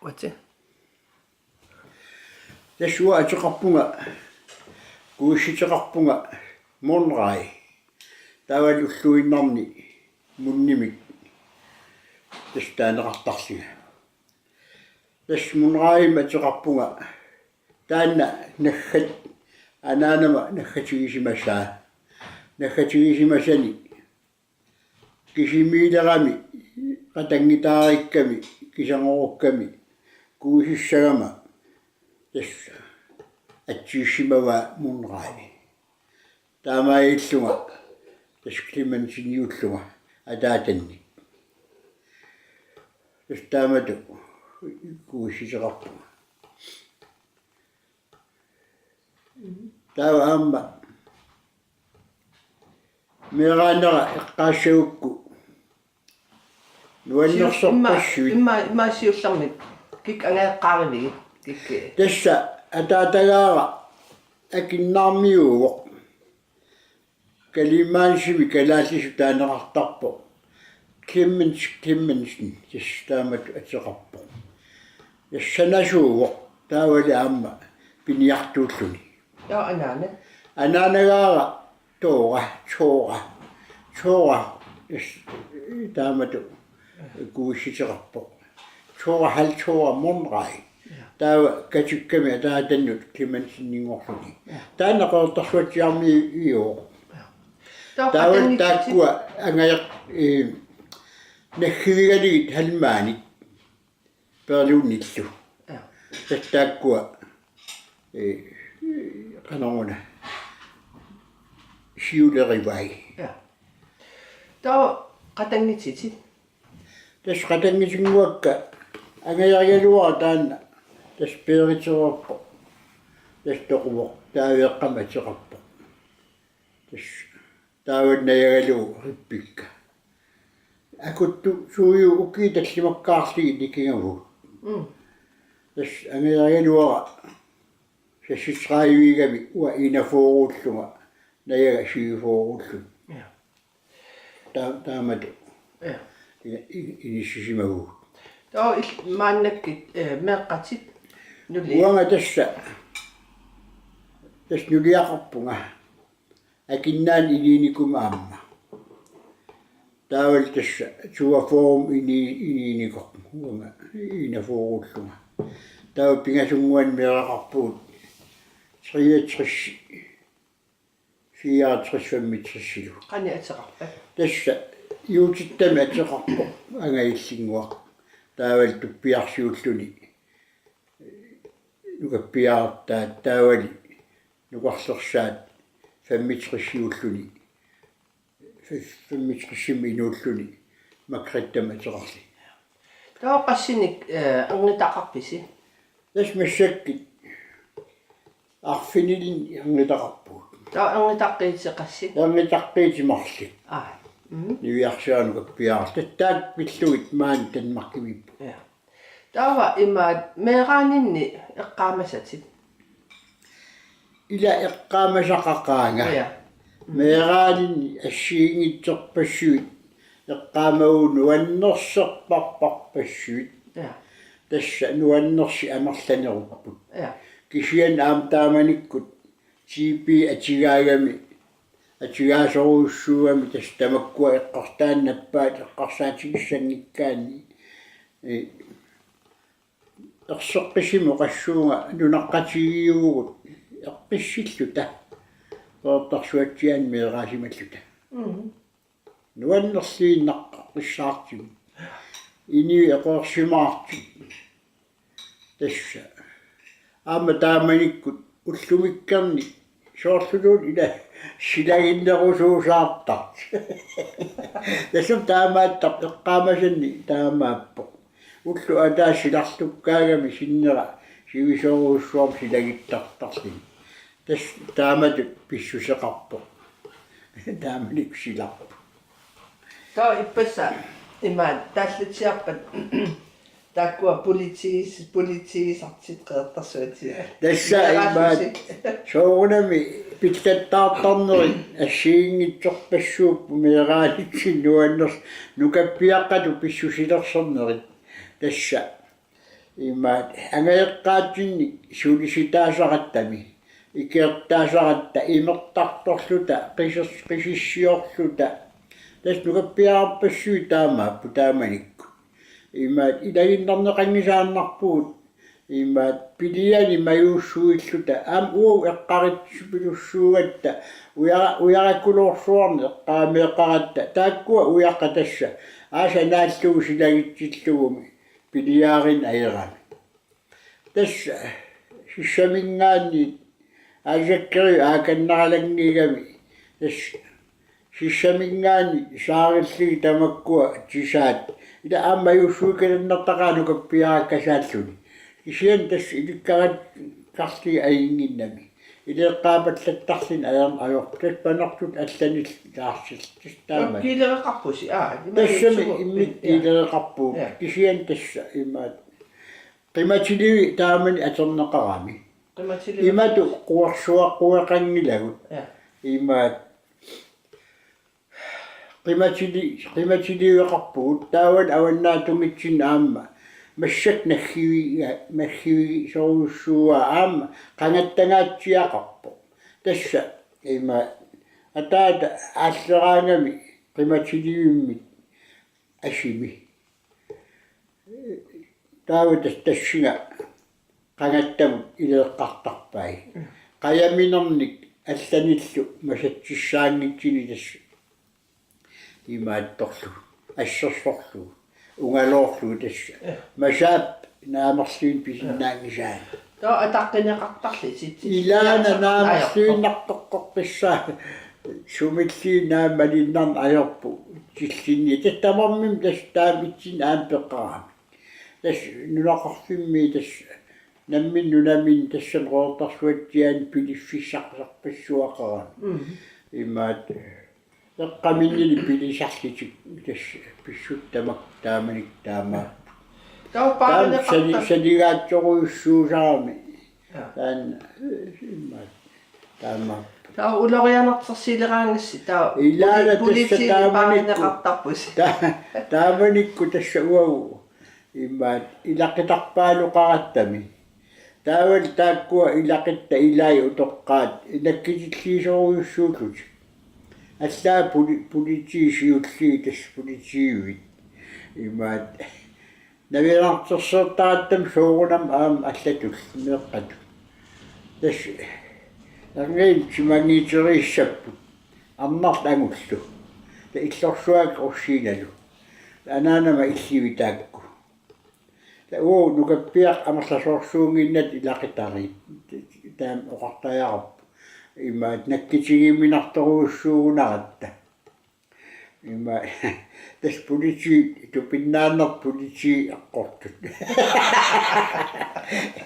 What's Tasua ataqarpunga kuussitaqarpunga monrai tavallulluinnarni munnimik tastaanaqartarsiga tas monraima ataqarpunga taanna naggat anaanama naggatigisimmasani kisimiilerami qatangitaarikkami kisangorukkami kuusissagama tässä atsiissimawa munrai taamaillunga tasklimansinniullunga ataatanni tastaamatu kuussiseqarpunga taava aamma meeraanera eqqaassagukku nuannersorpassuit imma siullarmit kik angeeqqaarivigi kik tässä ataatagaara akinnaarmiuugoq kaliimaansimi kalaallisu taaneqartarpo klimmensin tastaamatu ateqarpo yassanasuugoq taavali aamma piniartuulluni anaanagaara toora taamatu kuussiteqarpo toora monrai taava katukkami ataatannut klimansinninngorluni taanaqortarsuatiarmi iuoq taava taakkua angajaq naggivigaligit halmaanit perluunnillu taakkua qanoruna siulerivai taava qatangititit tas qatangisinguakka angajarialuara taanna tas peeriterorpo tas toquvoq taaveeqqama teqarpo tas taavannayagaluu rippikka akuttu suuyu ukiitallimakkaarligi nikingavuut tas angajarialuara sassitsraajuigami ua inafuoruullunga nayaga siufuoruullun taamatu inissisimaguut taava maannakkit meeqqatit nuli uanga tas nuliaqarpunga akinnaan iniinikuma aamma taaval tassa suaforum iniinikoq uanga inafuoruullunga taava pingasunguan meeraqarpuut 64 qani ateqarpa tässä juutittami ateqarpo angaillinguaq taaval tuppiarsiulluni nukappiaartaat taavali nuqarlersaat 65 inuulluni makrittama ateqarli taava qassinik angitaqarpisi tas massakkit arfinilin angitaqarpuut taava angitaqqiitseqassi angitaqqiitimarlik aa niviarsiaanukappiaar tattaat pillugit maani tanmarkimippu taava imaat meeraaninni eqqaamasatit ila eqqaamasaqaqaanga meeraaninni assiingitserpassuit eqqaamagu nuannerserparparpassuit tässä nuannersi amarlanerupput kisian aamtaamanikkut siipi atigaagami atigaasоруусsuugami tas tamakkua eqqartaannappaat eqqarsaatigissanngikkaanni erseqqisimu qassuunga nunaqqatigiugut eqqissilluta qoortarsuatsiaan meeraasimalluta nuannerliinnaqqissaartigu ini eqorsimaarti tässä aamma taamanikkut ullumikkarni soorluluun ila silaginnerusuusaartart tassum taamaattaq eqqaamasanni taamaappo ullu ataasilarlukkaagami sinnera sivisoruussuam silagittartarlin tas taamatut pissuseqarpo taamanik silarpu taava ippassa imaat taallatiarpat taakkua politisartit qeertarsuatia tässä imaat soorunami pitkattaartarneri assiingitsorpassuuppu meeraalitsin nuanners nukappiaqqatu pissusilersernerit tässä Imaat angaeqqaatsinni sulisitaasaqattami ikeertaasaqatta imertartorluta qisissiorluta tas nukappiarappassui taamaappu taamanikku imaat ilaginnarneqangisaannarpugut imaat piliani majuussuilluta uu eqqaritsupilussuugatta uyarakulorsuarni eqqaameeqaratta taakkua uyaqqa tassa aasa naallugu silagitsillugumi piliaarin ajerami tassa sissamingaanni ajakkeri aakannaralangigami tassa sissamingaanni saarilligi tamakkua tisaat ila aammajuussuikalannartaqaanukappiarakkasaalluni isian tassa ilikkarat karli ayinginnami илеэккаапаллаттарлин ajortas panertut алланил таарсил тастаама килереқарпуси тассами иммит килереқарпуу кисиан тасса имаат qimatiливи таамани атернеқарами имату қуарсуаққуақангилагут имаат qimatiливеқарпугут таавал аваннаатунгитсин аама массак наххиви соруссууа аама qangattagaatiaqarpo тасса има атаата ааллераангами qimatiливиммит асими тааватас тассига qangattamut илеэққартарпай qayaminерник алланиллу масатсиссаангитсини тасса имаатторлу ассерсорлу унгалоорлу тасса масаап наамерлуин писиннаангисаан таа атаққинеқартарли сит илаана наамерлуиннартоққорписсаа сумиллиинаа малиннарн аёрпу тиллинни таттамармим тастаамитсин аампеққарами тас нунақарфимми тас наммин нунамин тассан роортарсуатсиан пилиффиссақсарпассуақарами имаат эққаминнили пилисарлитик тас писсуттамак тааманик таамаа санигаатсоруйуссуусарами таан имаат таамаа таа улорианартарсилераангасси таа илаана тааманикку тааманикку тасса уагу имаат илаққитарпаалуқараттами таавал тааккуа илақитта илаи утоққаат инаккитиллиисоруйуссуулут аллаа политиисиуллии тас политиивит имаат навиартерсертааттам соорунам аам аллатул меэққату тас ангеин чимангиитериссаппу аммарт ангуллу та иллорсуак орсииналу анаанама илливитаакку та нукаппиақ амерласоорсуунгиннат илақитари таам оқартаяарпу имаат наккитигиминарторуussуугунератта има тас полити тупиннааннер полити аққортут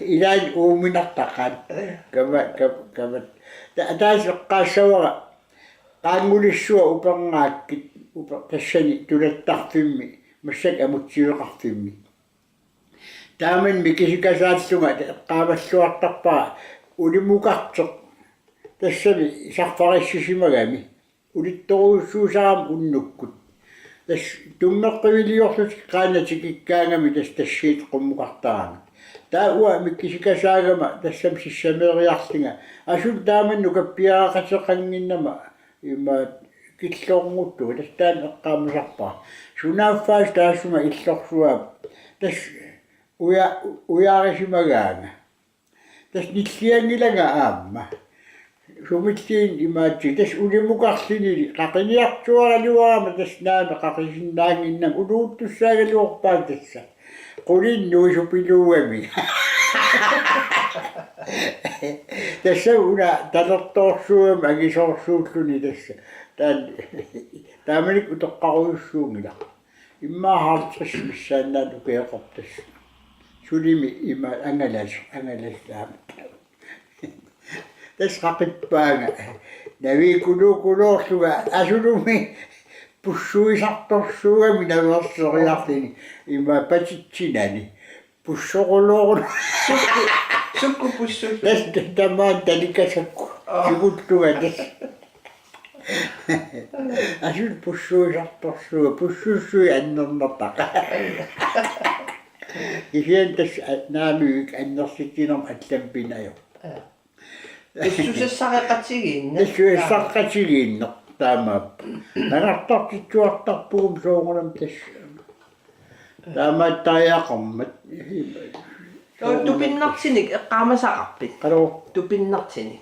илаан ууминартаққат кама таас эққаассавара qaangulissua uperngaakkit tassani tulattарфимми массак амутсиуеқарфимми таамен микисикасааллунга эққааваллуартарпара улимукартеқ тассами сарфариссисимагами улитторуйуссуусарам уннуккут тас туммеққивилиорлут qaanатикиккаангами тассиит қуммуқартарами таа уа миккисикасаагама тассам сиссамеериарлинга асул таамен нукаппиаақатеқангиннама имаат киллорнутту тастаан эққаамусарпаа сунааффаас таассума иллорсуаап тас уярисимагаана тас ниллиангилага аамма сумиллиин имаатси тас улимукарлинили қақиниартуаралуарама тас наама қақисиннаангиннам улууттуссаагалуорпаа тасса qulиннуисупилууами тасса уна талерторсуам агисорсууллуни тасса таан тааманик утоққаруйуссуунгила иммаахаартрис миссааннаат укеэқортас сулими има ангалас таама тас қақиппаага навикулукулоорлуга асулуми пуссуисарторсуугами наверсериарлини има патитсинани пуссоқулоору суккупуссу тас тамаан таликасакку сигуттуга тас асул пуссуисарторсууга пуссуссуи аннернартақа Kisian tässä naamyk annersitinam allampiнаjo. Tussussaqeqatigin. Tässä saqqatigiinneq taamaap. Nanartartitsuartarpugum soongunam tässä. Taamaat taajaqarmat. Tupinnartinik eqqaamasaqarpit. Qalo Tupinnartinik.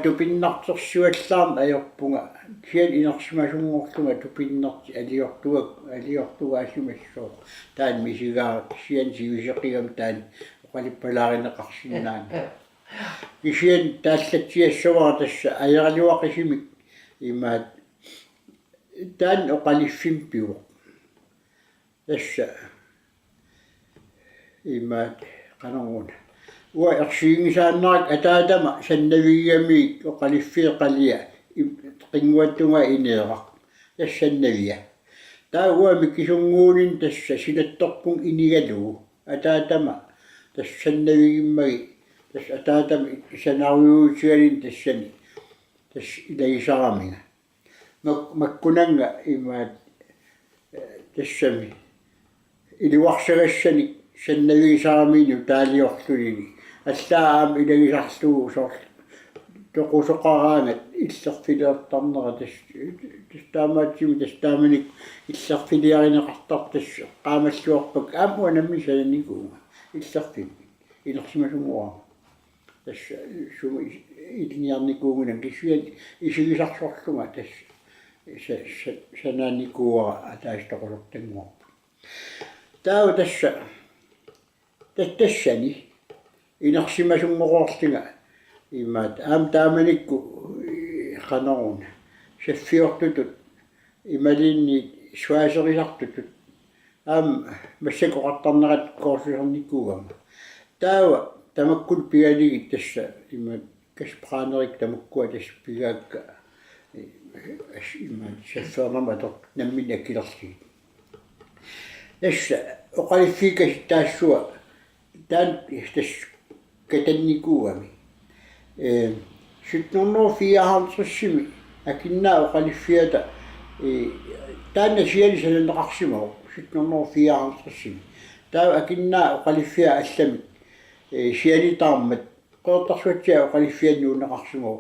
Tupinnartersuallaarma ajorpunga. Kisian inersimasungorlunga tupinnarti aliortuga asumassuuq. Taan misigaa kisian siviseqigam taan oqalippalaarineqarsinnaani. Kisian taallatsiassavara tassa ajaraluaqisimik imaat taan oqaliffimpiuq. Tässä imaat qanaruna. Ua ersiingisaannarak ataatama sannavigamiik oqaliffiiqalia qinguattunga ineeraq. Tassannavia. Taa uami kisunguunin tässä sinattorpun inigaluu. Ataatama tassannavigimmagi tas ataatama sanariuutigalin tassani. Tas ilagisaraminga. Makkunanga imaat tassami iliuarsagassani sannavigisaramiinu taaliorlulini allaaam ilagisarluu soor toqusoqaraangat illerfileertarnera tastaamaatsimi tastaamanik illerfiliarineqartar tass qaamalluarpak aamuanammi sananikuunga illerfil ilersimasumuara tass suma ilniarnikuungunam kisuan isigisarsorlunga tass sananikuuara ataastoqosortanguarpu taavu tassani inersimasungorortinga imaat taamanikku qanaruna saffiortutut imalinni suaserisartutut massakoqartarnerat koorsusernikkuugama taava tamakkul pigaligit tassa imaat kaspraanerik tamakkua tass pigaakka imaat saffeernamator nammin akkilersigit tässä oqaliffiikas taassua taan tass katannikuugami sutnornor 54 akinnaa oqaliffiata taanna sialisalanneqarsimaru sutnornor 54 taa akinnaa oqaliffia allamik sialitaarmat qoortarsuatsia oqaliffiannuunneqarsimaru